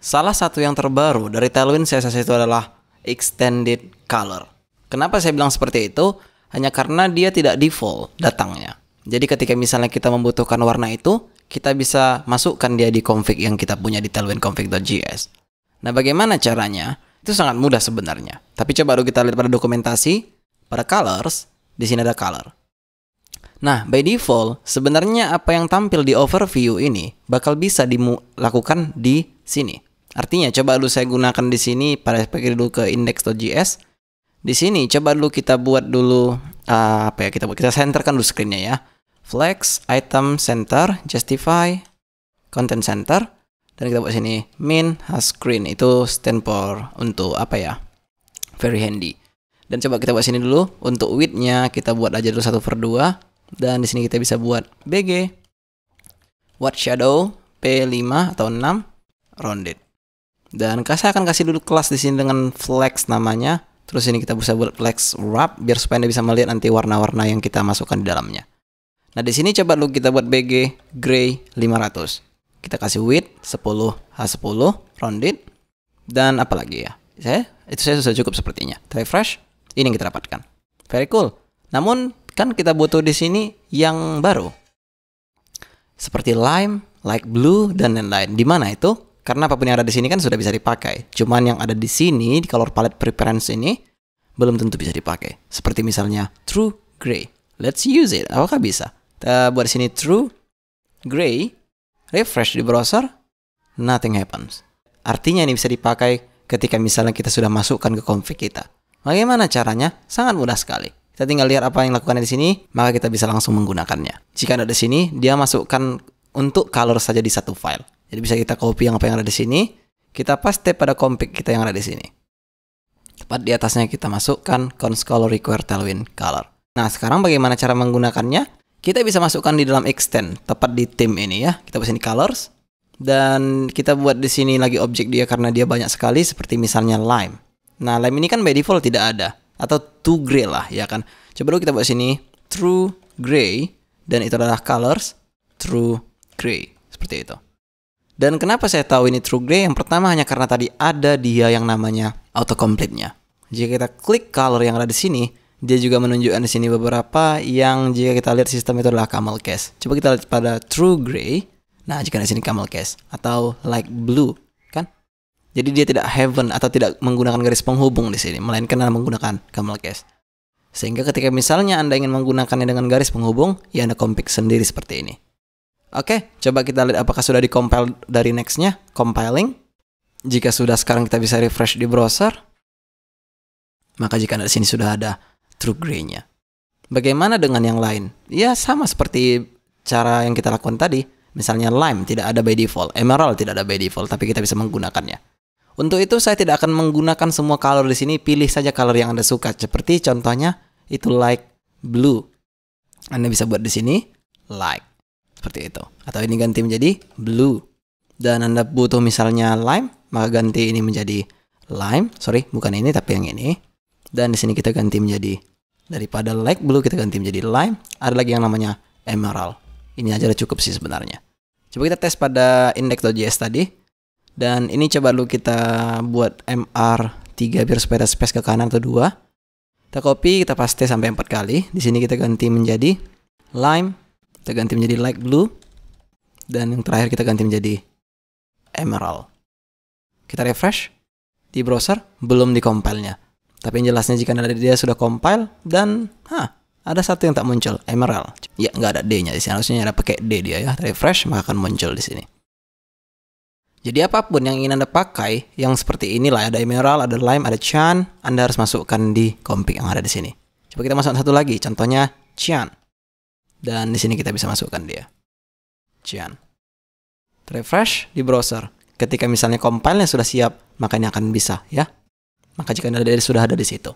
Salah satu yang terbaru dari Tailwind CSS itu adalah Extended Color. Kenapa saya bilang seperti itu? Hanya karena dia tidak default datangnya. Jadi ketika misalnya kita membutuhkan warna itu, kita bisa masukkan dia di config yang kita punya di tailwind config.js. Nah, bagaimana caranya? Itu sangat mudah sebenarnya. Tapi coba dulu kita lihat pada dokumentasi, pada colors, di sini ada color. Nah, by default, sebenarnya apa yang tampil di overview ini bakal bisa dilakukan di sini. Artinya, coba dulu saya gunakan di sini, pakai dulu ke index.js. Di sini, coba dulu kita buat dulu, kita centerkan dulu screen-nya ya. Flex, item, center, justify, content center. Dan kita buat sini, min, has screen. Itu stand for, untuk very handy. Dan coba kita buat sini dulu, untuk width-nya kita buat aja dulu 1/2. Dan di sini kita bisa buat BG, white shadow, P5 atau 6, rounded. Dan saya akan kasih dulu kelas di sini dengan flex namanya. Terus ini kita bisa buat flex wrap biar supaya Anda bisa melihat nanti warna-warna yang kita masukkan di dalamnya. Nah, di sini coba dulu kita buat BG gray 500. Kita kasih width 10 H10 rounded dan apa lagi ya? Itu saya sudah cukup sepertinya. Refresh, ini yang kita dapatkan. Very cool. Namun kan kita butuh di sini yang baru. Seperti lime, light blue dan lain-lain. Di mana itu? Karena apapun yang ada di sini kan sudah bisa dipakai. Cuman yang ada di sini di color palette preference ini belum tentu bisa dipakai. Seperti misalnya true gray. Let's use it. Apakah bisa? Kita buat di sini true gray. Refresh di browser. Nothing happens. Artinya ini bisa dipakai ketika misalnya kita sudah masukkan ke config kita. Bagaimana caranya? Sangat mudah sekali. Kita tinggal lihat apa yang dilakukan di sini, maka kita bisa langsung menggunakannya. Jika ada di sini, dia masukkan untuk color saja di satu file. Jadi bisa kita copy apa yang ada di sini, kita paste pada config kita yang ada di sini. Tepat di atasnya kita masukkan const color require tailwind color. Nah, sekarang bagaimana cara menggunakannya? Kita bisa masukkan di dalam extend, tepat di theme ini ya. Kita buat sini colors dan kita buat di sini lagi objek dia karena dia banyak sekali seperti misalnya lime. Nah, lime ini kan by default tidak ada atau true gray lah ya kan. Coba dulu kita buat sini true gray dan itu adalah colors true gray seperti itu. Dan kenapa saya tahu ini true gray? Yang pertama hanya karena tadi ada dia yang namanya autocomplete-nya. Jika kita klik color yang ada di sini, dia juga menunjukkan di sini beberapa yang jika kita lihat sistem itu adalah camel case. Coba kita lihat pada true gray. Nah, jika di sini camel case atau light blue, kan? Jadi dia tidak heaven atau tidak menggunakan garis penghubung di sini, melainkan menggunakan camel case. Sehingga ketika misalnya Anda ingin menggunakannya dengan garis penghubung, ya Anda config sendiri seperti ini. Oke, coba kita lihat apakah sudah di-compile dari next-nya. Compiling. Jika sudah, sekarang kita bisa refresh di browser. Maka jika di sini sudah ada true gray-nya. Bagaimana dengan yang lain? Ya, sama seperti cara yang kita lakukan tadi. Misalnya lime tidak ada by default. Emerald tidak ada by default, tapi kita bisa menggunakannya. Untuk itu, saya tidak akan menggunakan semua color di sini. Pilih saja color yang Anda suka. Seperti contohnya, itu light blue. Anda bisa buat di sini, light. Seperti itu. Atau ini ganti menjadi blue. Dan Anda butuh misalnya lime, maka ganti ini menjadi lime. Sorry, bukan ini tapi yang ini. Dan di sini kita ganti menjadi, daripada light blue kita ganti menjadi lime. Ada lagi yang namanya emerald. Ini aja udah cukup sih sebenarnya. Coba kita tes pada index.js tadi. Dan ini coba dulu kita buat mr3 biar supaya ada space ke kanan atau 2. Kita copy, kita paste sampai 4 kali. Di sini kita ganti menjadi lime. Kita ganti menjadi light blue. Dan yang terakhir kita ganti menjadi emerald. Kita refresh di browser, belum di-compile-nya. Tapi yang jelasnya jika ada dia sudah compile dan ada satu yang tak muncul, emerald. Ya, nggak ada D-nya di sini. Harusnya ada pakai D dia ya. Refresh maka akan muncul di sini. Jadi apapun yang ingin Anda pakai, yang seperti inilah, ada emerald, ada lime, ada cyan, Anda harus masukkan di config yang ada di sini. Coba kita masukkan satu lagi, contohnya cyan. Dan di sini kita bisa masukkan dia. Cyan. Refresh di browser. Ketika misalnya compile-nya sudah siap, maka ini akan bisa ya. Maka jika Anda sudah ada di situ.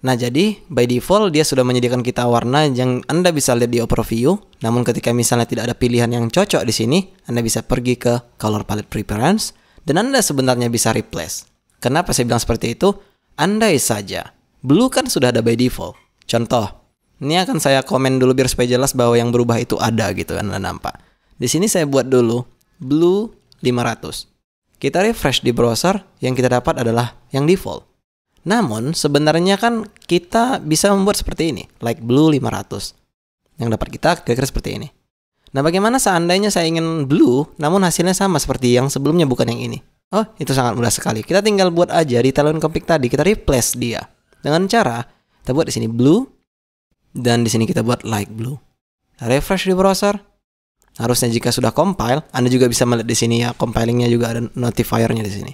Nah, jadi by default dia sudah menyediakan kita warna yang Anda bisa lihat di overview. Namun ketika misalnya tidak ada pilihan yang cocok di sini, Anda bisa pergi ke color palette preference dan Anda sebenarnya bisa replace. Kenapa saya bilang seperti itu? Andai saja blue kan sudah ada by default. Contoh, ini akan saya komen dulu biar supaya jelas bahwa yang berubah itu ada gitu kan Anda nampak. Di sini saya buat dulu blue 500. Kita refresh di browser, yang kita dapat adalah yang default. Namun sebenarnya kan kita bisa membuat seperti ini, like blue 500. Yang dapat kita kira-kira seperti ini. Nah, bagaimana seandainya saya ingin blue, namun hasilnya sama seperti yang sebelumnya, bukan yang ini? Oh, itu sangat mudah sekali. Kita tinggal buat aja di Tailwind config tadi, kita replace dia dengan cara kita buat di sini blue dan di sini kita buat light blue. Kita refresh di browser. Harusnya jika sudah compile, Anda juga bisa melihat di sini ya, compilingnya juga ada notifiernya di sini.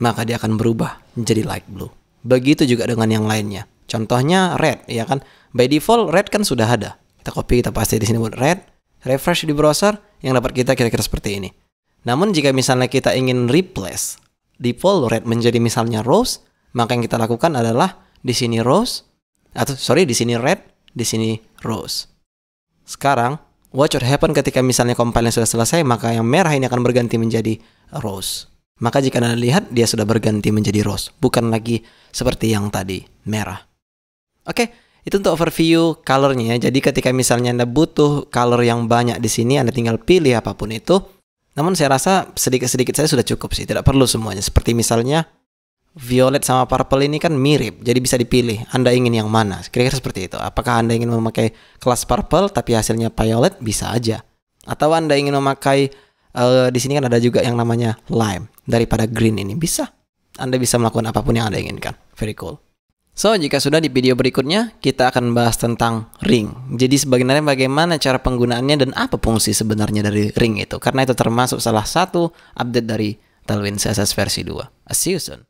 Maka dia akan berubah menjadi light blue. Begitu juga dengan yang lainnya. Contohnya red, ya kan? By default red kan sudah ada. Kita copy, kita paste di sini buat red. Refresh di browser, yang dapat kita kira-kira seperti ini. Namun jika misalnya kita ingin replace default red menjadi misalnya rose, maka yang kita lakukan adalah di sini rose, di sini red, di sini rose. Sekarang watch what happen ketika misalnya compile sudah selesai, maka yang merah ini akan berganti menjadi rose. Maka jika Anda lihat, dia sudah berganti menjadi rose, bukan lagi seperti yang tadi, merah. Oke, itu untuk overview colornya. Jadi ketika misalnya Anda butuh color yang banyak di sini, Anda tinggal pilih apapun itu. Namun saya rasa sedikit-sedikit saya sudah cukup sih, tidak perlu semuanya. Seperti misalnya violet sama purple ini kan mirip, jadi bisa dipilih Anda ingin yang mana. Kira-kira seperti itu. Apakah Anda ingin memakai kelas purple tapi hasilnya violet? Bisa aja. Atau Anda ingin memakai di sini kan ada juga yang namanya lime daripada green ini, bisa. Anda bisa melakukan apapun yang Anda inginkan. Very cool. So, jika sudah, di video berikutnya kita akan bahas tentang ring. Jadi sebenarnya bagaimana cara penggunaannya dan apa fungsi sebenarnya dari ring itu. Karena itu termasuk salah satu update dari Tailwind CSS versi 2. See you soon.